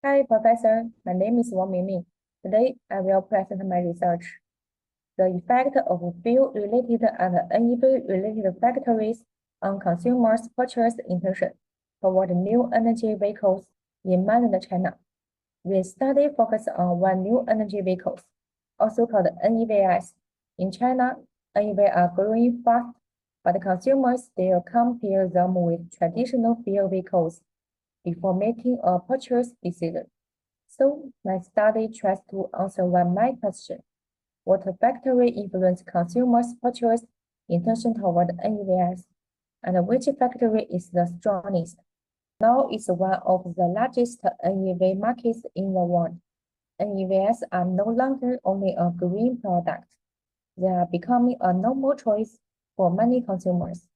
Hi, Professor. My name is WANG MINGMING. Today, I will present my research. The effect of fuel-related and NEV-related factors on consumers' purchase intention toward new energy vehicles in mainland China. The study focused on one new energy vehicles, also called NEVs. In China, NEVs are growing fast, but consumers still compare them with traditional fuel vehicles before making a purchase decision. So my study tries to answer one main question: what factor influence consumers' purchase intention toward NEVs, and which factor is the strongest? Now it's one of the largest NEV markets in the world. NEVs are no longer only a green product. They are becoming a normal choice for many consumers.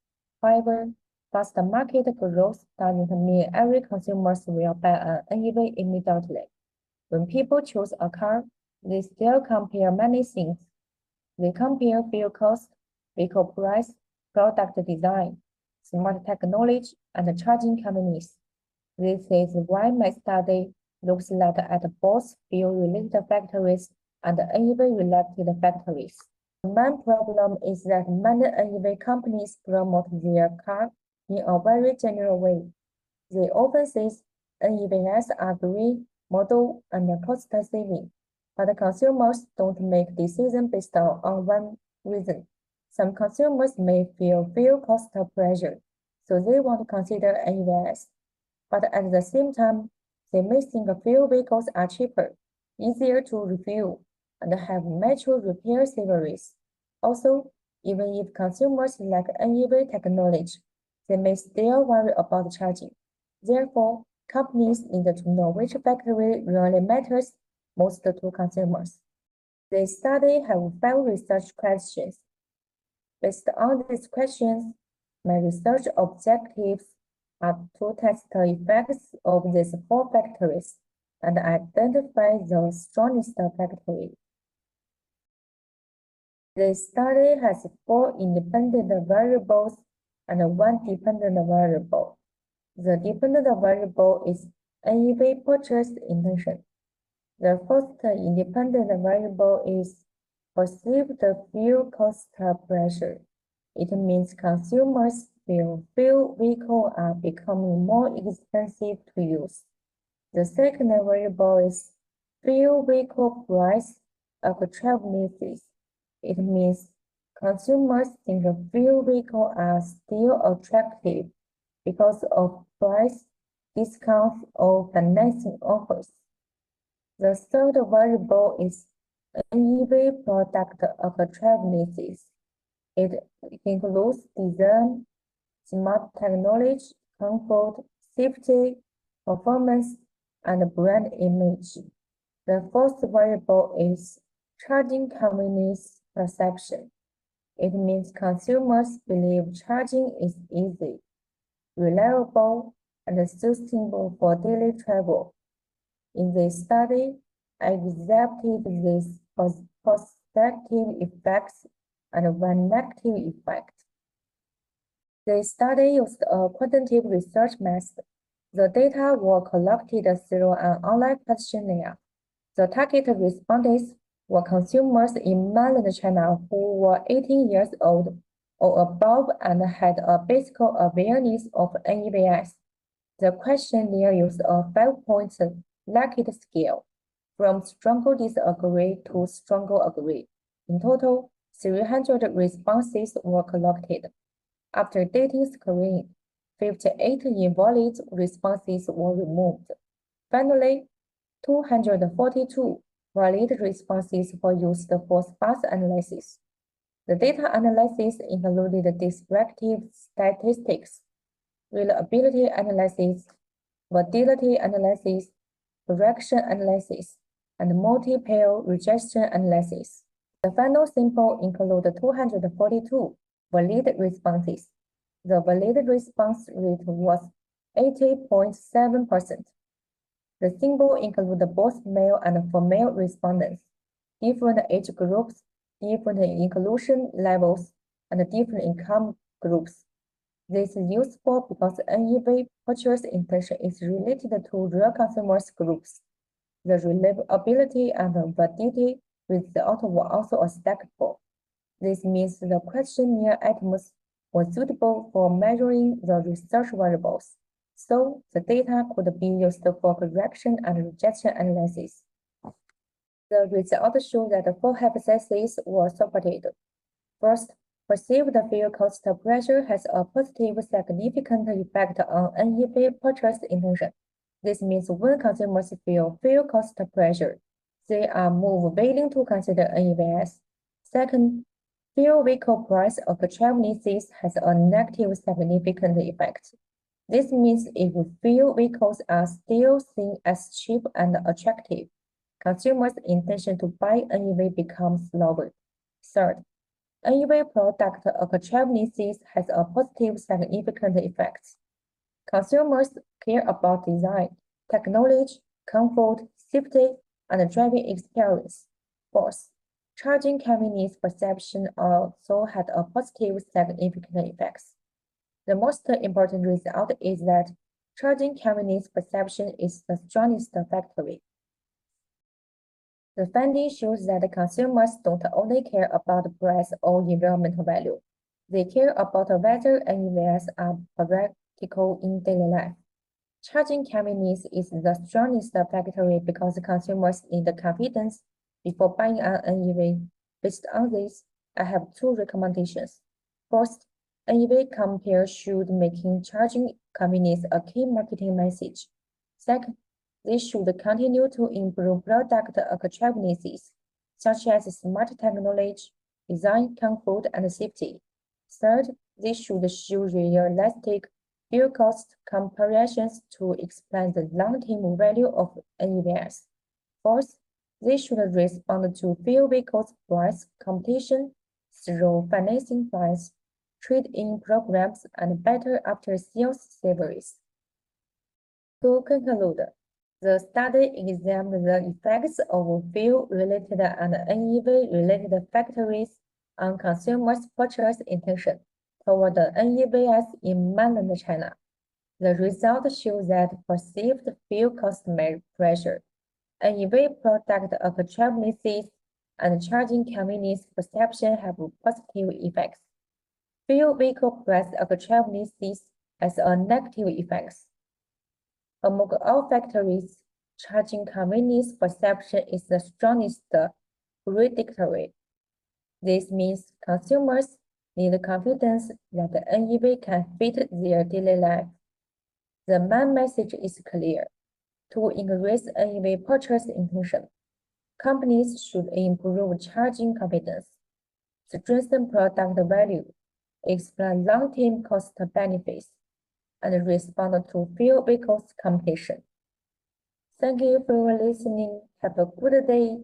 However, fast market growth doesn't mean every consumer will buy an NEV immediately. When people choose a car, they still compare many things. They compare fuel cost, vehicle price, product design, smart technology, and charging convenience. This is why my study looks at both fuel-related factors and NEV-related factors. The main problem is that many NEV companies promote their car in a very general way. They often say NEVs are green, model, and cost saving, but consumers don't make decisions based on one reason. Some consumers may feel fuel cost pressure, so they want to consider NEVs. But at the same time, they may think fuel vehicles are cheaper, easier to refuel, and have mature repair service. Also, even if consumers like NEV technology, they may still worry about charging. Therefore, companies need to know which factor really matters most to consumers. The study have 5 research questions. Based on these questions, my research objectives are to test the effects of these 4 factors and identify the strongest factor. The study has 4 independent variables and 1 dependent variable. The dependent variable is NEV purchase intention. The first independent variable is perceived fuel cost pressure. It means consumers feel fuel vehicles are becoming more expensive to use. The second variable is fuel vehicle price attractiveness. It means consumers think fuel vehicles are still attractive because of price, discounts, or financing offers. The third variable is NEV product attractiveness. It includes design, smart technology, comfort, safety, performance, and brand image. The fourth variable is charging convenience perception. It means consumers believe charging is easy, reliable, and sustainable for daily travel. In this study, I examined these positive effects and one negative effect. The study used a quantitative research method. The data were collected through an online questionnaire. The target respondents were consumers in mainland China who were 18 years old or above and had a basic awareness of NEVs. The questionnaire used a 5-point Likert scale, from strongly disagree to strongly agree. In total, 300 responses were collected. After data screening, 58 invalid responses were removed. Finally, 242 valid responses were used for sparse analysis. The data analysis included descriptive statistics, reliability analysis, validity analysis, correction analysis, and multiple rejection analysis. The final sample included 242 valid responses. The valid response rate was 80.7%. The sample included both male and female respondents, different age groups, different inclusion levels, and different income groups. This is useful because NEV purchase intention is related to real consumers groups. The reliability and validity result were also stackable. This means the questionnaire items were suitable for measuring the research variables, so the data could be used for correction and rejection analysis. The results show that the 4 hypotheses were supported. First, perceived fuel cost pressure has a positive significant effect on NEV purchase intention. This means when consumers feel fuel cost pressure, they are more willing to consider NEVs. Second, fuel vehicle price of traveling seats has a negative significant effect. This means if fuel vehicles are still seen as cheap and attractive, consumers' intention to buy NEV becomes lower. Third, NEV product of traveling seats has a positive significant effect. Consumers care about design, technology, comfort, safety, and driving experience. Fourth, charging convenience perception also had a positive significant effects. The most important result is that charging convenience perception is the strongest factor. The finding shows that consumers don't only care about price or environmental value. They care about whether NEVs are practical in daily life. Charging convenience is the strongest factor because consumers need confidence before buying an NEV. Based on this, I have 2 recommendations. First, NEV compare should making charging convenience a key marketing message. Second, they should continue to improve product attractiveness, such as smart technology, design, comfort, and safety. Third, they should show realistic fuel cost comparisons to explain the long-term value of NEVs. Fourth, they should respond to fuel vehicles price competition through financing plans, trade-in programs, and better after-sales service. To conclude, the study examined the effects of fuel-related and NEV-related factors on consumers' purchase intention toward the NEVs in mainland China. The results show that perceived fuel cost pressure, NEV product attractiveness, and charging convenience perception have positive effects. Fuel vehicle price attractiveness has a negative effects. Among all factors, charging convenience perception is the strongest predictor. This means consumers need confidence that the NEV can fit their daily life. The main message is clear. To increase NEV purchase intention, companies should improve charging confidence, strengthen product value, explain long-term cost benefits, and respond to fuel vehicles competition. Thank you for listening. Have a good day.